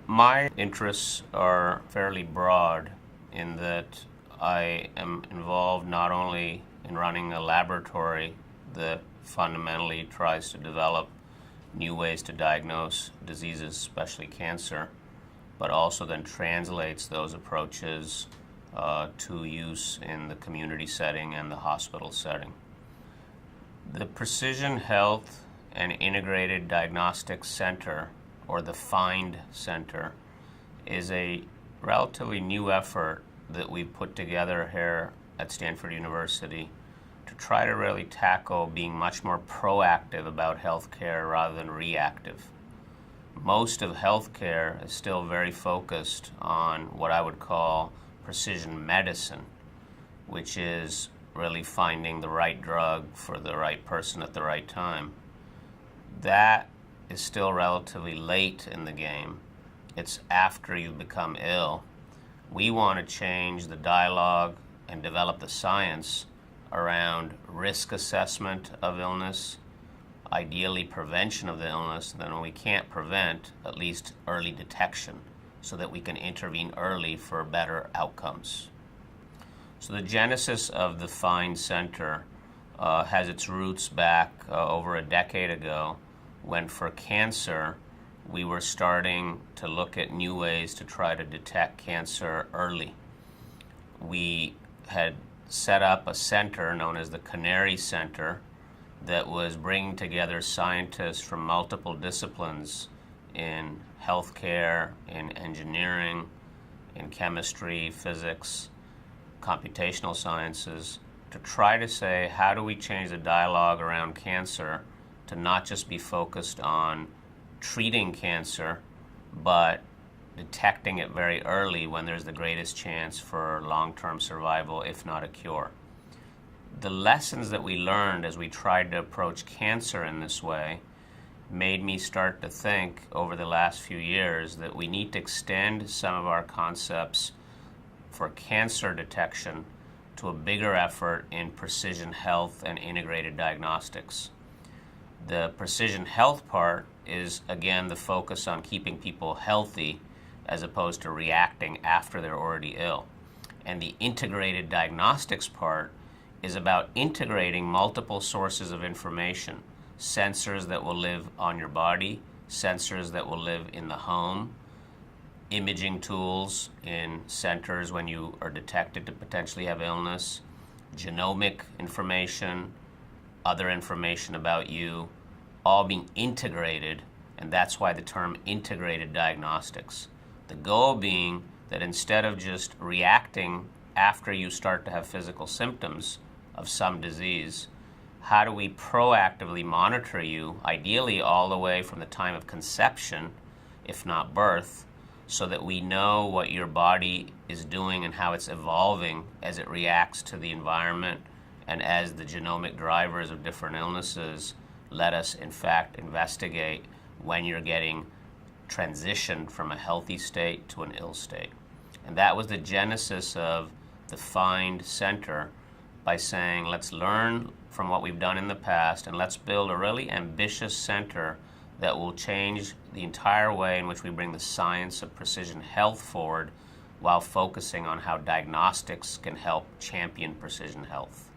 My interests are fairly broad in that I am involved not only in running a laboratory that fundamentally tries to develop new ways to diagnose diseases, especially cancer, but also then translates those approaches to use in the community setting and the hospital setting. The Precision Health and Integrated Diagnostics Center, or the PHIND Center, is a relatively new effort that we put together here at Stanford University to try to really tackle being much more proactive about healthcare rather than reactive. Most of healthcare is still very focused on what I would call precision medicine, which is really finding the right drug for the right person at the right time. That is still relatively late in the game. It's after you've become ill. We want to change the dialogue and develop the science around risk assessment of illness, ideally prevention of the illness, and then when we can't prevent, at least early detection so that we can intervene early for better outcomes. So the genesis of the PHIND Center has its roots back over a decade ago, when for cancer we were starting to look at new ways to try to detect cancer early. We had set up a center known as the Canary Center that was bringing together scientists from multiple disciplines in healthcare, in engineering, in chemistry, physics, computational sciences, to try to say, how do we change the dialogue around cancer to not just be focused on treating cancer, but detecting it very early when there's the greatest chance for long-term survival, if not a cure. The lessons that we learned as we tried to approach cancer in this way made me start to think over the last few years that we need to extend some of our concepts for cancer detection to a bigger effort in precision health and integrated diagnostics. The precision health part is, again, the focus on keeping people healthy as opposed to reacting after they're already ill. And the integrated diagnostics part is about integrating multiple sources of information, sensors that will live on your body, sensors that will live in the home, imaging tools in centers when you are detected to potentially have illness, genomic information, other information about you, all being integrated, and that's why the term integrated diagnostics. The goal being that instead of just reacting after you start to have physical symptoms of some disease, how do we proactively monitor you, ideally all the way from the time of conception, if not birth, so that we know what your body is doing and how it's evolving as it reacts to the environment and as the genomic drivers of different illnesses let us, in fact, investigate when you're getting transitioned from a healthy state to an ill state. And that was the genesis of the PHIND Center, by saying, let's learn from what we've done in the past and let's build a really ambitious center that will change the entire way in which we bring the science of precision health forward while focusing on how diagnostics can help champion precision health.